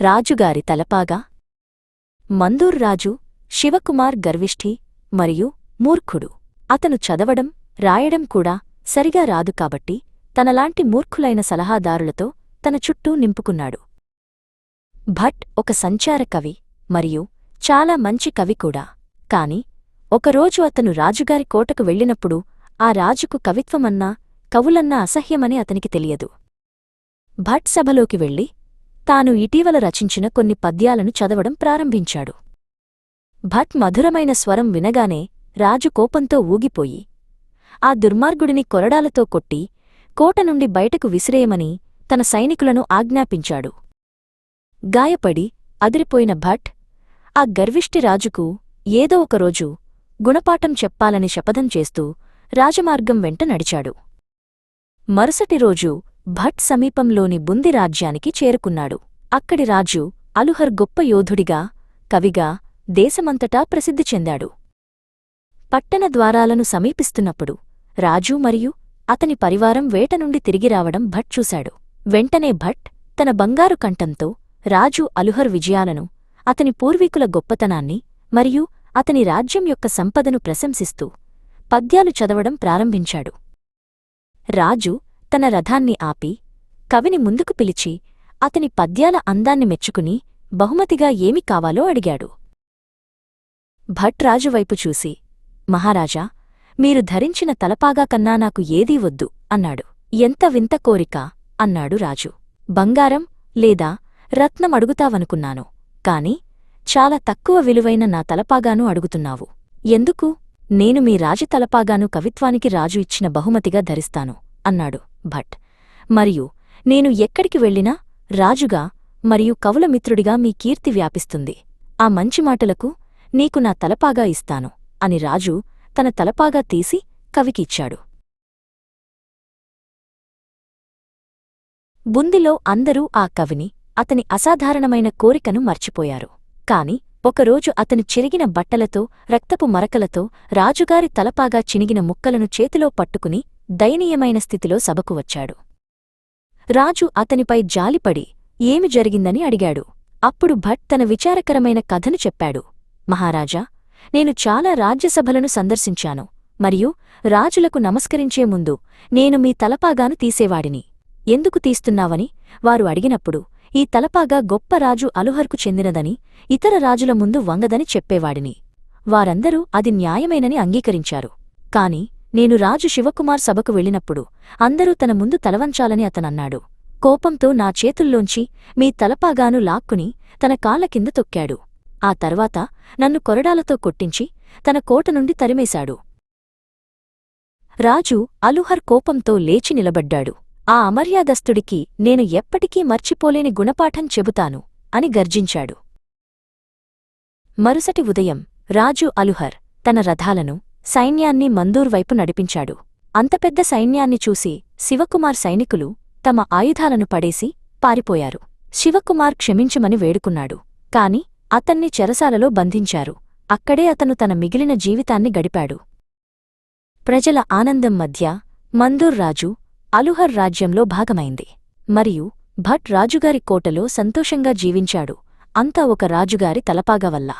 రాజుగారి తలపాగా. మందూర్ రాజు శివకుమార్ గర్విష్ఠి మరియు మూర్ఖుడు. అతను చదవడం రాయడం కూడా సరిగా రాదు కాబట్టి తనలాంటి మూర్ఖులైన సలహాదారులతో తన చుట్టూ నింపుకున్నాడు. భట్ ఒక సంచార కవి మరియు చాలా మంచి కవి కూడా. కాని ఒకరోజు అతను రాజుగారి కోటకు వెళ్ళినప్పుడు ఆ రాజుకు కవిత్వమన్నా కవులన్నా అసహ్యమని అతనికి తెలియదు. భట్ సభలోకి వెళ్ళి తాను ఇటీవల రచించిన కొన్ని పద్యాలను చదవడం ప్రారంభించాడు. భట్ మధురమైన స్వరం వినగానే రాజు కోపంతో ఊగిపోయి ఆ దుర్మార్గుడిని కొరడాలతో కొట్టి కోట నుండి బయటకు విసిరేయమని తన సైనికులను ఆజ్ఞాపించాడు. గాయపడి అదిరిపోయిన భట్ ఆ గర్విష్టి రాజుకు ఏదో ఒకరోజు గుణపాఠం చెప్పాలని శపథం చేస్తూ రాజమార్గం వెంట నడిచాడు. మరుసటి రోజు భట్ సమీపంలోని బుంది రాజ్యానికి చేరుకున్నాడు. అక్కడి రాజు అలుహర్ గొప్ప యోధుడిగా కవిగా దేశమంతటా ప్రసిద్ధి చెందాడు. పట్టణ ద్వారాలను సమీపిస్తున్నప్పుడు రాజు మరియు అతని పరివారం వేట నుండి తిరిగిరావడం భట్ చూశాడు. వెంటనే భట్ తన బంగారు కంఠంతో రాజు అలుహర్ విజయాలను, అతని పూర్వీకుల గొప్పతనాన్ని మరియు అతని రాజ్యం యొక్క సంపదను ప్రశంసిస్తూ పద్యాలు చదవడం ప్రారంభించాడు. రాజు తన రథాన్ని ఆపి కవిని ముందుకు పిలిచి అతని పద్యాల అందాన్ని మెచ్చుకుని బహుమతిగా ఏమి కావాలో అడిగాడు. భట్ రాజువైపు చూసి, మహారాజా, మీరు ధరించిన తలపాగా కన్నా నాకు ఏదీ వద్దు అన్నాడు. ఎంత వింత కోరిక అన్నాడు రాజు. బంగారం లేదా రత్నం అడుగుతావనుకున్నాను, కాని చాలా తక్కువ విలువైన నా తలపాగాను అడుగుతున్నావు. ఎందుకు? నేను మీ రాజు తలపాగాను కవిత్వానికి రాజు ఇచ్చిన బహుమతిగా ధరిస్తాను అన్నాడు భట్. మరియు నేను ఎక్కడికి వెళ్ళినా రాజుగా మరియు కవుల మిత్రుడిగా మీ కీర్తి వ్యాపిస్తుంది. ఆ మంచి మాటలకు నీకు నా తలపాగా ఇస్తాను అని రాజు తన తలపాగా తీసి కవికిచ్చాడు. బుందిలో అందరూ ఆ కవిని, అతని అసాధారణమైన కోరికను మర్చిపోయారు. కాని ఒకరోజు అతని చిరిగిన బట్టలతో రక్తపు మరకలతో రాజుగారి తలపాగా చినిగిన ముక్కలను చేతిలో పట్టుకుని దయనీయమైన స్థితిలో సభకు వచ్చాడు. రాజు అతనిపై జాలిపడి ఏమి జరిగిందని అడిగాడు. అప్పుడు భట్ తన విచారకరమైన కథను చెప్పాడు. మహారాజా, నేను చాలా రాజ్యసభలను సందర్శించాను మరియు రాజులకు నమస్కరించే ముందు నేను మీ తలపాగాను తీసేవాడిని. ఎందుకు తీస్తున్నావని వారు అడిగినప్పుడు ఈ తలపాగా గొప్ప రాజు అలుహర్కు చెందినదని, ఇతర రాజుల ముందు వంగదని చెప్పేవాడిని. వారందరూ అది న్యాయమేనని అంగీకరించారు. కాని నేను రాజు శివకుమార్ సభకు వెళ్ళినప్పుడు అందరూ తన ముందు తలవంచాలని అతనన్నాడు. కోపంతో నా చేతుల్లోంచి మీ తలపాగాను లాక్కుని తన కాళ్ల కింద తొక్కాడు. ఆ తర్వాత నన్ను కొరడాలతో కొట్టించి తన కోట నుండి తరిమేశాడు. రాజు అలుహర్ కోపంతో లేచి నిలబడ్డాడు. ఆ అమర్యాదస్తుడికి నేను ఎప్పటికీ మర్చిపోలేని గుణపాఠం చెబుతాను అని గర్జించాడు. మరుసటి ఉదయం రాజు అలుహర్ తన రథాలను, సైన్యాన్ని మందూర్ వైపు నడిపించాడు. అంత పెద్ద సైన్యాన్ని చూసి శివకుమార్ సైనికులు తమ ఆయుధాలను పడేసి పారిపోయారు. శివకుమార్ క్షమించమని వేడుకున్నాడు. కాని అతన్ని చెరసాలలో బంధించారు. అక్కడే అతను తన మిగిలిన జీవితాన్ని గడిపాడు. ప్రజల ఆనందం మధ్య మందూర్ రాజు అలుహర్ రాజ్యంలో భాగమైంది. మరియు భట్ రాజుగారి కోటలో సంతోషంగా జీవించాడు. అంతా ఒక రాజుగారి తలపాగా వల్ల.